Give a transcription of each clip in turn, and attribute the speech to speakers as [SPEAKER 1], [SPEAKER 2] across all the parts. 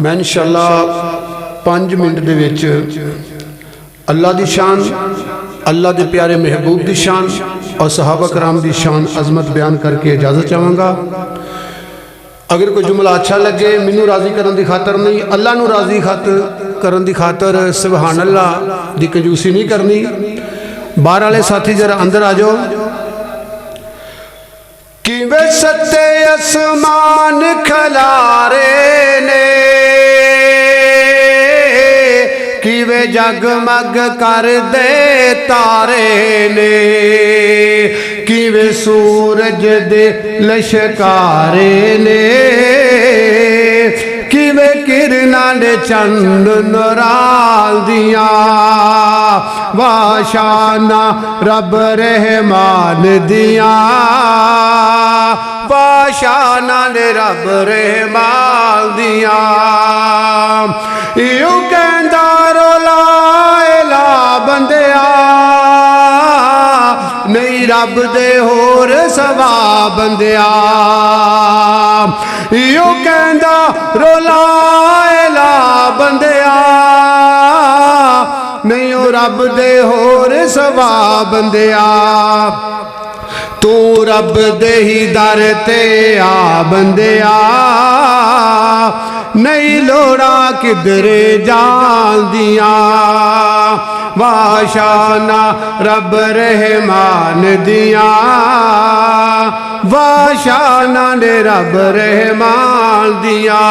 [SPEAKER 1] मैं इंशाअल्लाह 5 मिनट दे विच अल्लाह दी शान, अल्लाह के प्यारे महबूब की शान और सहाबा कराम की शान अजमत बयान करके इजाज़त चाहूँगा। अगर कोई जुमला अच्छा लगे, मैनू राजी करने की खातर नहीं, अल्लाह नू राजी करने की खातर सुभान अल्लाह की कंजूसी नहीं करनी। बाहर वाले साथी जरा अंदर आ जाओ। किवें सत्ते आसमान खलारे ने, किवें जगमग कर दे तारे ने, किवें सूरज दे लशकारे ने, किवें किरना ने चंद नूराल दिया। वाशाना रब रहमान दिया, वाशाना ने रब रहमान दिया। यूं कहंदा रोला ला बंदिया, नहीं रब दे होर सवा बंदिया। यूं कहंदा रोला ला बंदिया, नहीं ओ रब दे होर सवा बंदिया। तू रब दे ही दर ते आ बंदिया, नहीं लोड़ा किधरे जान दिया। वाशाना रब रहमान दिया, वाशाना ने रब रहमान दिया।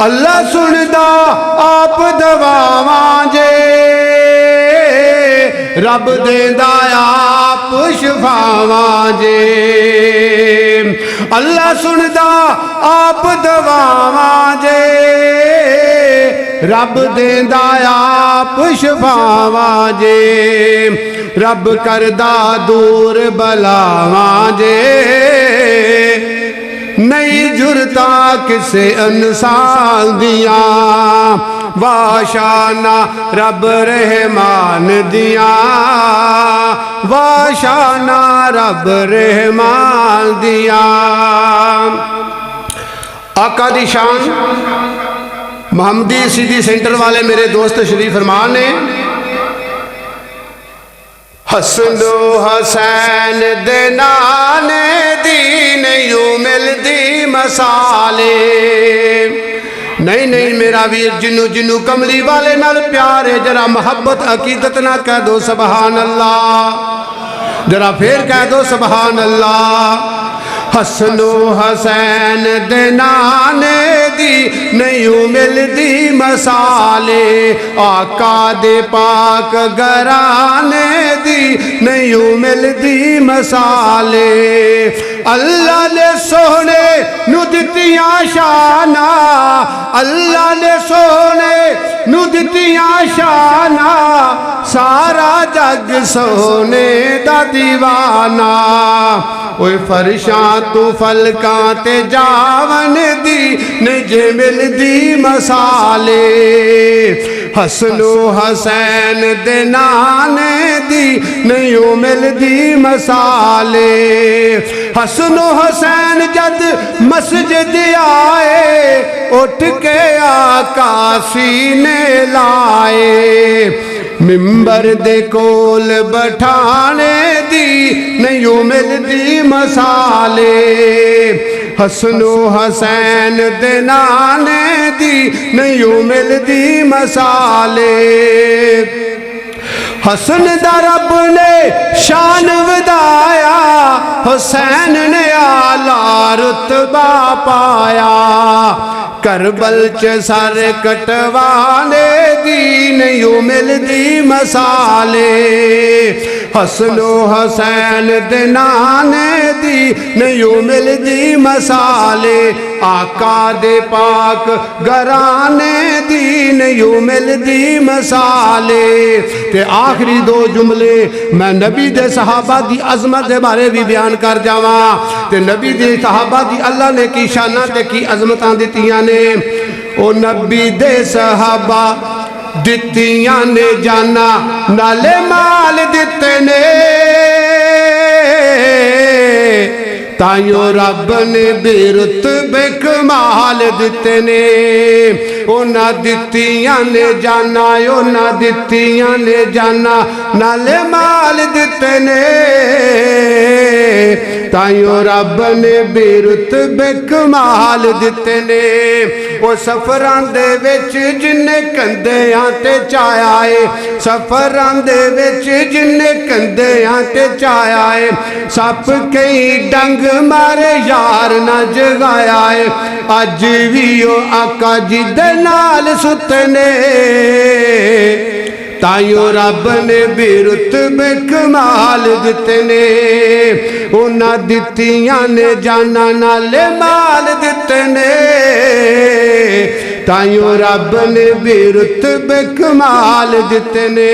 [SPEAKER 1] अल्लाह सुनदा आप दवावां जे, रब देंदा आप शफावां जे। अल्लाह सुनदा आप दवावां जे, रब देंदा आप शफावां जे। रब करदा दूर बलावां जे, नहीं जुरता किसे इंसान दिया। वाशाना रब रहमान दिया, वाशाना रब रहमान दिया। आका दी शान मोहम्मदी सीधी सेंटर वाले मेरे दोस्त शरीफ फरमान ने, हसनो हसैन दे नाने दी नहीं मिलदी मसाले। नहीं नहीं मेरा वीर, जिन्नू जिन्नू कमली वाले नाल प्यार है, जरा मोहब्बत अकीदत ना कह दो सुभान अल्लाह, जरा फिर कह दो सुभान अल्लाह। हसनो हसैन दे नाने दी नहीं मिलदी मसाले, आका दे पाक घराने दी नहीं मिलदी मसाले। अल्लाह ने सोने नू दित्तियां शाना, अल्लाह ने सोने नू दित्तियां शाना, सारा जग सोने दा दीवाना। ओए फरशां तू फलकां ते जावन दी निज मिलदी मसाले। हसनो हसैन दे नाने दी नहीं मिलदी मसाले। हसनो हसैन जद मस्जिद आए, उठ के आका सीने लाए। मिंबर दे कोल बठाने दी नहीं मिलदी मसाले। हसनो हसैन दे नाने दी नहीं मिलदी मसाले। हसन दा रब ने शान वधाया, हुसैन ने आला रुतबा पाया। करबल च सर कटवाने दी नहीं मिलदी मसाले। हसनो हसैन दे नाने दी नहीं मिलदी मसाले। आका दे पाक घराने दी नहीं मिलदी मसाले। ते आखिरी दो जुमले मैं नबी दे सहाबा दी अजमत दे बारे भी बयान कर जावा। ते नबी दे सहाबा दी अल्लाह ने की शाना ते की अजमतां दित्तियां ने। ओ नबी दे सहाबा दित्तियां ने जाना, नाले माल दिते ने। ताइयों रब ने बेरुतबे कमाल दिते ने। उन्हां दित्तियां ने जाना, उन्हां दित्तियां ने जाना, नाले माल दिते ने। ताइयों रब ने बेरुतबे कमाल दिते ने। वो सफरां दे विच जिन्ने कंधियां ते चाया है, सफरां दे विच जिन्ने कंधियां ते चाया है, सप कई डंग मारे यार ना जगाया है। अज भी ओ आका जी दे नाल सुते ने। ताइयों रब ने बेरुतबे कमाल दिते ने। उन्हां दित्तियां ने जाना, नाले माल दिते ने। ताइयों रब ने बेरुतबे कमाल दिते ने।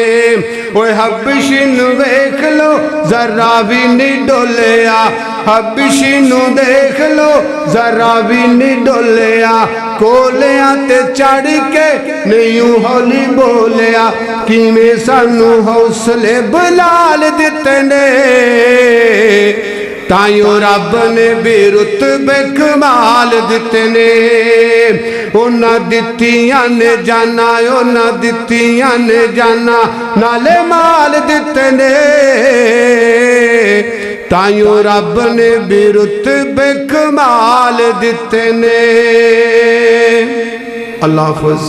[SPEAKER 1] ओए हबशी नूं वेख लो जरा भी नहीं डोलिया, हबशी नूं देख लो जरा भी नहीं डोलिया। कोलियां ते चढ़ के नहीं हौली बोलिया, किवें सानू हौसले बलाल दिते ने। ताइयों रब ने बेरुतबे कमाल दिते ने। उन्हां दित्तियां ने जाना, उन्हां दित्तियां ने जाना, नाले माल दिते ने। ताइयों रब ने बेरुतबे कमाल दिते ने। अल्लाह हाफ़िज़।